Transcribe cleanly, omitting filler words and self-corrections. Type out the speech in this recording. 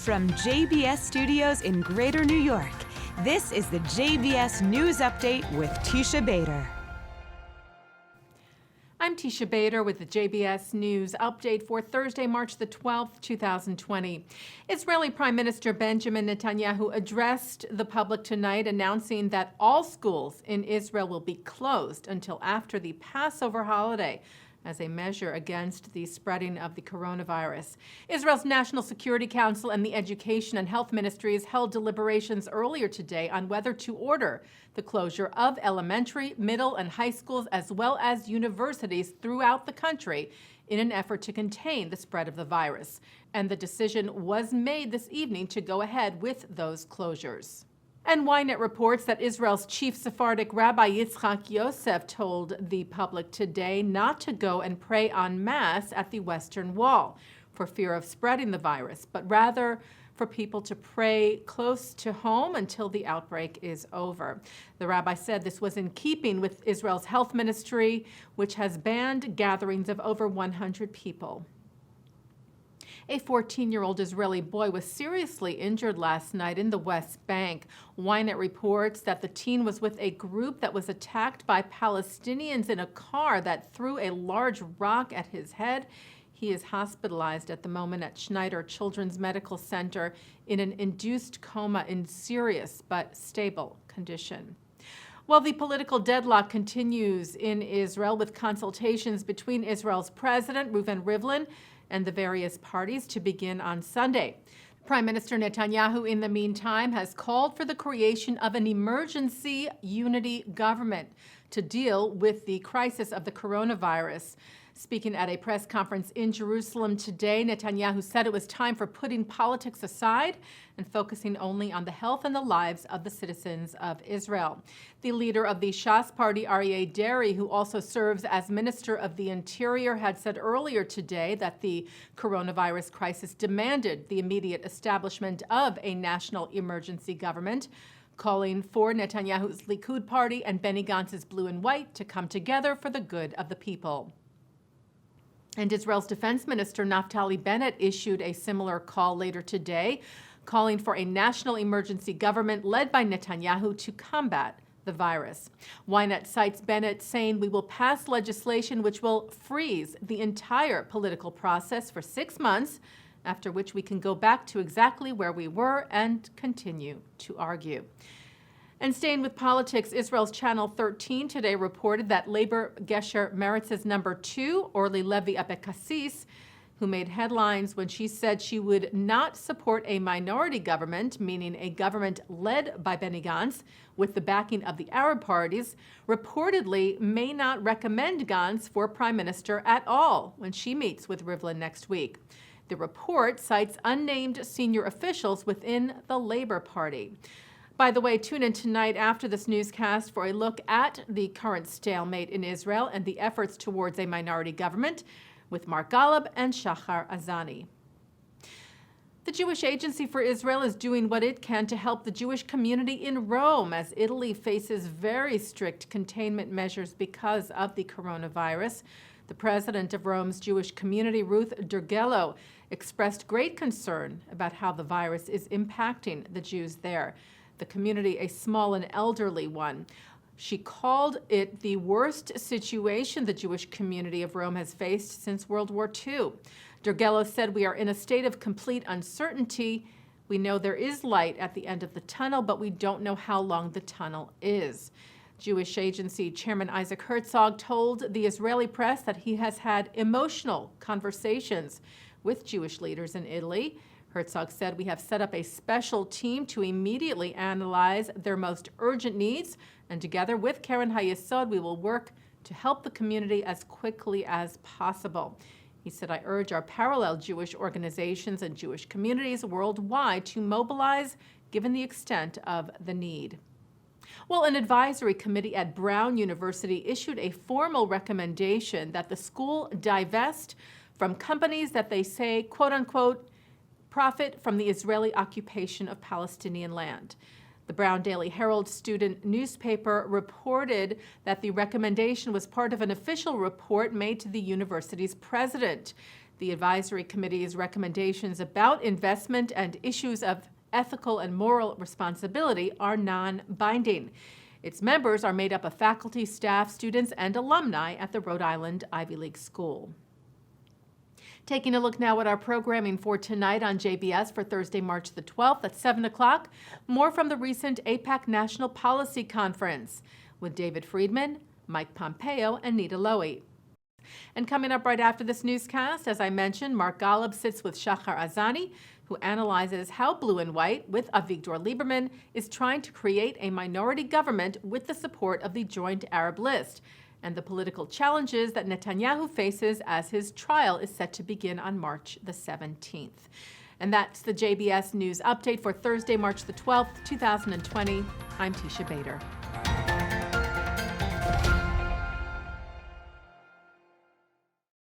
From JBS Studios in Greater New York, this is the JBS News Update with Teisha Bader. I'm Teisha Bader with the JBS News Update for Thursday, March the 12th, 2020. Israeli Prime Minister Benjamin Netanyahu addressed the public tonight, announcing that all schools in Israel will be closed until after the Passover holiday, as a measure against the spreading of the coronavirus. Israel's National Security Council and the Education and Health Ministries held deliberations earlier today on whether to order the closure of elementary, middle, and high schools, as well as universities throughout the country, in an effort to contain the spread of the virus. And the decision was made this evening to go ahead with those closures. And Ynet reports that Israel's chief Sephardic Rabbi Yitzchak Yosef told the public today not to go and pray en masse at the Western Wall for fear of spreading the virus, but rather for people to pray close to home until the outbreak is over. The rabbi said this was in keeping with Israel's health ministry, which has banned gatherings of over 100 people. A 14-year-old Israeli boy was seriously injured last night in the West Bank. Ynet reports that the teen was with a group that was attacked by Palestinians in a car that threw a large rock at his head. He is hospitalized at the moment at Schneider Children's Medical Center in an induced coma in serious but stable condition. Well, the political deadlock continues in Israel, with consultations between Israel's president, Reuven Rivlin, and the various parties to begin on Sunday. Prime Minister Netanyahu, in the meantime, has called for the creation of an emergency unity government to deal with the crisis of the coronavirus. Speaking at a press conference in Jerusalem today, Netanyahu said it was time for putting politics aside and focusing only on the health and the lives of the citizens of Israel. The leader of the Shas party, Aryeh Deri, who also serves as Minister of the Interior, had said earlier today that the coronavirus crisis demanded the immediate establishment of a national emergency government, calling for Netanyahu's Likud party and Benny Gantz's Blue and White to come together for the good of the people. And Israel's Defense Minister Naftali Bennett issued a similar call later today, calling for a national emergency government led by Netanyahu to combat the virus. Ynet cites Bennett saying, "We will pass legislation which will freeze the entire political process for 6 months, after which we can go back to exactly where we were and continue to argue." And staying with politics, Israel's Channel 13 today reported that Labor Gesher Meretz's number 2, Orly Levy Abekassis, who made headlines when she said she would not support a minority government, meaning a government led by Benny Gantz, with the backing of the Arab parties, reportedly may not recommend Gantz for prime minister at all when she meets with Rivlin next week. The report cites unnamed senior officials within the Labor Party. By the way, tune in tonight after this newscast for a look at the current stalemate in Israel and the efforts towards a minority government with Mark Golub and Shachar Azani. The Jewish Agency for Israel is doing what it can to help the Jewish community in Rome as Italy faces very strict containment measures because of the coronavirus. The president of Rome's Jewish community, Ruth Dergello, expressed great concern about how the virus is impacting the Jews there. The community, a small and elderly one. She called it the worst situation the Jewish community of Rome has faced since World War II. Dergello said, "We are in a state of complete uncertainty. We know there is light at the end of the tunnel, but we don't know how long the tunnel is." Jewish Agency Chairman Isaac Herzog told the Israeli press that he has had emotional conversations with Jewish leaders in Italy. Herzog said, "We have set up a special team to immediately analyze their most urgent needs, and together with Keren HaYesod, we will work to help the community as quickly as possible." He said, "I urge our parallel Jewish organizations and Jewish communities worldwide to mobilize, given the extent of the need." Well, an advisory committee at Brown University issued a formal recommendation that the school divest from companies that they say, quote unquote, profit from the Israeli occupation of Palestinian land. The Brown Daily Herald student newspaper reported that the recommendation was part of an official report made to the university's president. The advisory committee's recommendations about investment and issues of ethical and moral responsibility are non-binding. Its members are made up of faculty, staff, students, and alumni at the Rhode Island Ivy League School. Taking a look now at our programming for tonight on JBS for Thursday, March the 12th at 7 o'clock. More from the recent AIPAC National Policy Conference with David Friedman, Mike Pompeo, and Nita Lowy. And coming up right after this newscast, as I mentioned, Mark Golub sits with Shachar Azani, who analyzes how Blue and White, with Avigdor Lieberman, is trying to create a minority government with the support of the Joint Arab List, and the political challenges that Netanyahu faces as his trial is set to begin on March the 17th. And that's the JBS News Update for Thursday, March the 12th, 2020. I'm Teisha Bader.